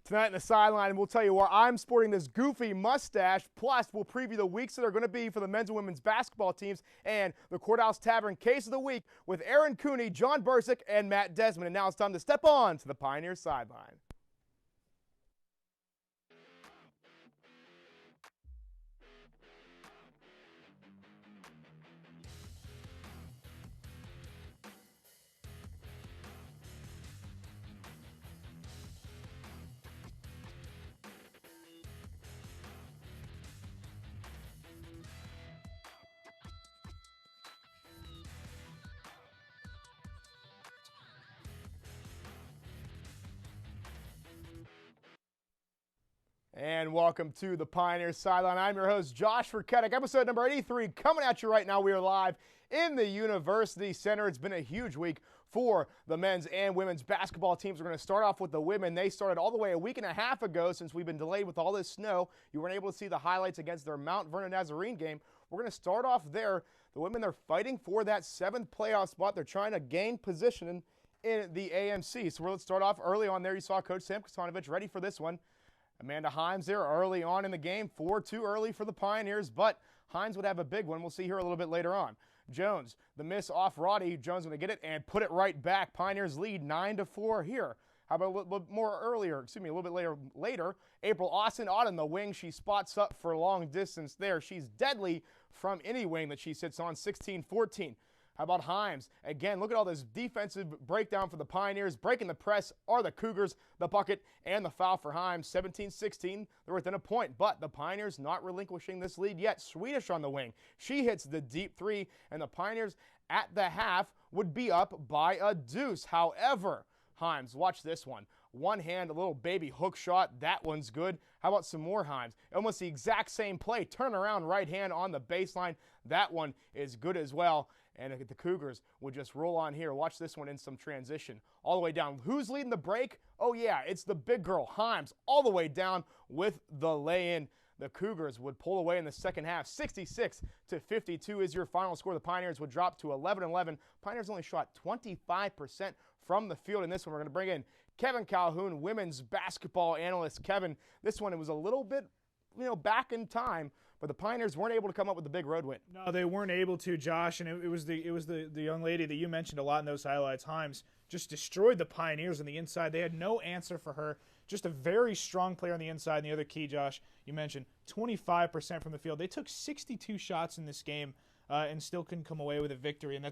Tonight in the sideline, we'll tell you why I'm sporting this goofy mustache. Plus, we'll preview the weeks that are going to be for the men's and women's basketball teams and the Courthouse Tavern Case of the Week with Aaron Cooney, John Bursick, and Matt Desmond. And now it's time to step on to the Pioneers sideline. And welcome to the Pioneers Sideline. I'm your host, Josh Frketic. Episode number 83 coming at you right now. We are live in the University Center. It's been a huge week for the men's and women's basketball teams. We're going to start off with the women. They started all the way a week and a half ago since we've been delayed with all this snow. You weren't able to see the highlights against their Mount Vernon Nazarene game. We're going to start off there. The women, they're fighting for that 7th playoff spot. They're trying to gain position in the AMC. So let's start off early on there. You saw Coach Sam Kostanovich ready for this one. Amanda Himes there early on in the game. 4-2 early for the Pioneers, but Himes would have a big one. We'll see here a little bit later on. Jones, the miss off Roddy. Jones going to get it and put it right back. Pioneers lead 9-4 here. How about a little bit more earlier, a little bit later, April Austin out on the wing. She spots up for long distance there. She's deadly from any wing that she sits on, 16-14. How about Himes? Again, look at all this defensive breakdown for the Pioneers. Breaking the press are the Cougars, the bucket, and the foul for Himes. 17-16, they're within a point, but the Pioneers not relinquishing this lead yet. Swedish on the wing. She hits the deep three, and the Pioneers at the half would be up by a deuce. However, Himes, watch this one. One hand, a little baby hook shot. That one's good. How about some more Himes? Almost the exact same play. Turn around right hand on the baseline. That one is good as well. And the Cougars would just roll on here. Watch this one in some transition. All the way down. Who's leading the break? Oh, yeah, it's the big girl, Himes, all the way down with the lay-in. The Cougars would pull away in the second half. 66-52 is your final score. The Pioneers would drop to 11-11. Pioneers only shot 25% from the field in this one. We're going to bring in Kevin Calhoun, women's basketball analyst. Kevin, this one, it was a little bit, back in time, but the Pioneers weren't able to come up with a big road win. No, they weren't able to, Josh, and it was the young lady that you mentioned a lot in those highlights. Himes just destroyed the Pioneers on the inside. They had no answer for her. Just a very strong player on the inside. And the other key, Josh, you mentioned 25% from the field. They took 62 shots in this game and still couldn't come away with a victory, and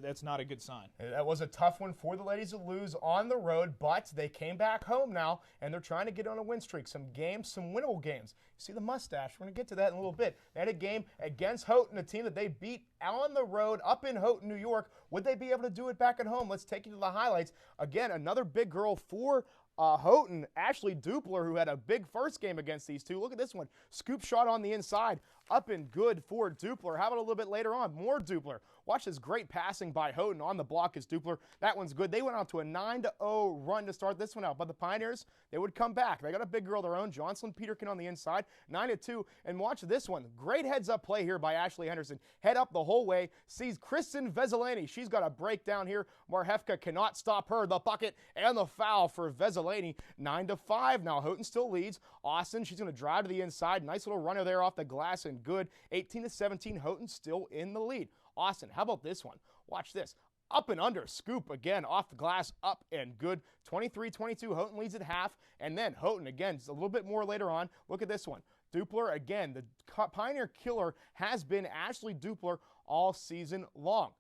that's not a good sign. That was a tough one for the ladies to lose on the road, but they came back home now, and they're trying to get on a win streak. Some games, some winnable games. You see the mustache. We're going to get to that in a little bit. They had a game against Houghton, a team that they beat on the road up in Houghton, New York. Would they be able to do it back at home? Let's take you to the highlights. Again, another big girl for Houghton, Ashley Dupler, who had a big first game against these two. Look at this one. Scoop shot on the inside. Up and good for Dupler. How about a little bit later on? More Dupler. Watch this great passing by Houghton on the block is Dupler. That one's good. They went out to a 9-0 run to start this one out. But the Pioneers, they would come back. They got a big girl of their own. Jocelyn Peterkin on the inside. 9-2. And watch this one. Great heads-up play here by Ashley Henderson. Head up the whole way. Sees Kristen Veselany. She's got a breakdown here. Marhefka cannot stop her. The bucket and the foul for Veselany. 9-5. Now Houghton still leads. Austin, she's going to drive to the inside. Nice little runner there off the glass and good. 18-17. Houghton still in the lead. Austin, how about this one? Watch this. Up and under. Scoop again off the glass. Up and good. 23-22. Houghton leads at half. And then Houghton again, just a little bit more later on. Look at this one. Dupler again. The Pioneer killer has been Ashley Dupler all season long.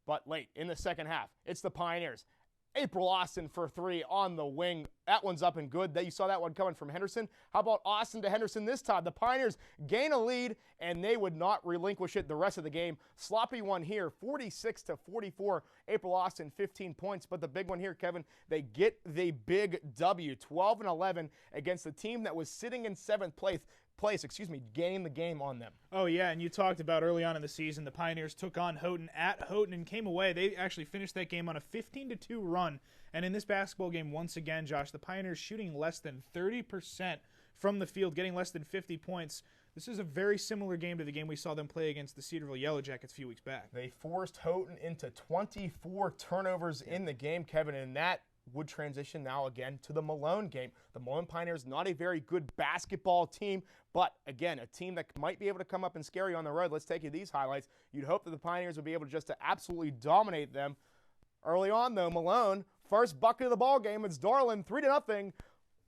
But late in the second half, it's the Pioneers. April Austin for three on the wing. That one's up and good. You saw that one coming from Henderson. How about Austin to Henderson this time? The Pioneers gain a lead, and they would not relinquish it the rest of the game. Sloppy one here, 46-44. April Austin, 15 points. But the big one here, Kevin, they get the big W, 12-11 against the team that was sitting in 7th place, gaining the game on them. Oh, yeah, and you talked about early on in the season, the Pioneers took on Houghton at Houghton and came away. They actually finished that game on a 15-2 run. And in this basketball game, once again, Josh, the Pioneers shooting less than 30% from the field, getting less than 50 points. This is a very similar game to the game we saw them play against the Cedarville Yellow Jackets a few weeks back. They forced Houghton into 24 turnovers in the game, Kevin, and that would transition now again to the Malone game. The Malone Pioneers, not a very good basketball team, but again, a team that might be able to come up and scare you on the road. Let's take you these highlights. You'd hope that the Pioneers would be able to absolutely dominate them. Early on, though, Malone, first bucket of the ball game, it's Darlin, 3-0,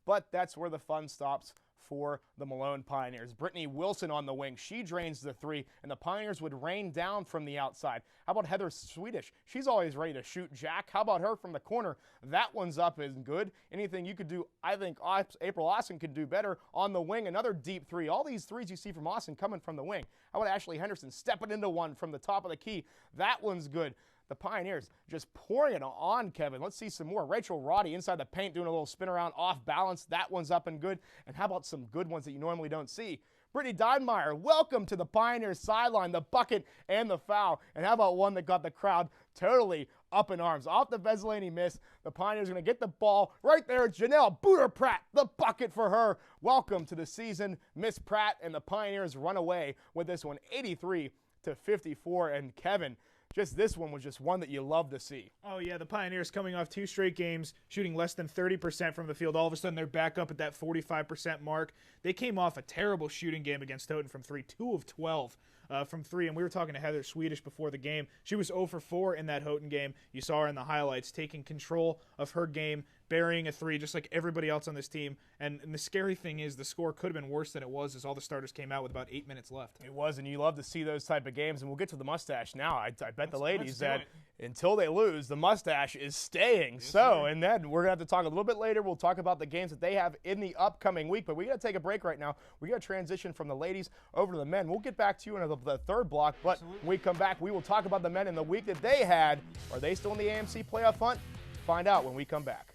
but that's where the fun stops for the Malone Pioneers. Brittany Wilson on the wing. She drains the three, and the Pioneers would rain down from the outside. How about Heather Swedish? She's always ready to shoot Jack. How about her from the corner? That one's up and good. Anything you could do, I think April Austin could do better on the wing. Another deep three. All these threes you see from Austin coming from the wing. How about Ashley Henderson stepping into one from the top of the key? That one's good. The Pioneers just pouring it on Kevin. Let's see some more. Rachel Roddy inside the paint doing a little spin around off balance. That one's up and good. And how about some good ones that you normally don't see? Brittany Deinmeyer, welcome to the Pioneers sideline, the bucket and the foul. And how about one that got the crowd totally up in arms? Off the Veselany miss, the Pioneers are going to get the ball right there. It's Janelle Booter-Pratt, the bucket for her. Welcome to the season, Miss Pratt, and the Pioneers run away with this one, 83-54. And Kevin, just this one was just one that you love to see. Oh, yeah, the Pioneers coming off 2 straight games, shooting less than 30% from the field. All of a sudden, they're back up at that 45% mark. They came off a terrible shooting game against Houghton from 3, 2 of 12 from 3. And we were talking to Heather Swedish before the game. She was 0 for 4 in that Houghton game. You saw her in the highlights, taking control of her game, burying a 3 just like everybody else on this team. And the scary thing is the score could have been worse than it was as all the starters came out with about 8 minutes left. It was, and you love to see those type of games. And we'll get to the mustache now. I bet the ladies that until they lose, the mustache is staying. Yes, so, and then we're going to have to talk a little bit later. We'll talk about the games that they have in the upcoming week. But we got to take a break right now. We got to transition from the ladies over to the men. We'll get back to you in the third block. But when we come back, we will talk about the men in the week that they had. Are they still in the AMC playoff hunt? Find out when we come back.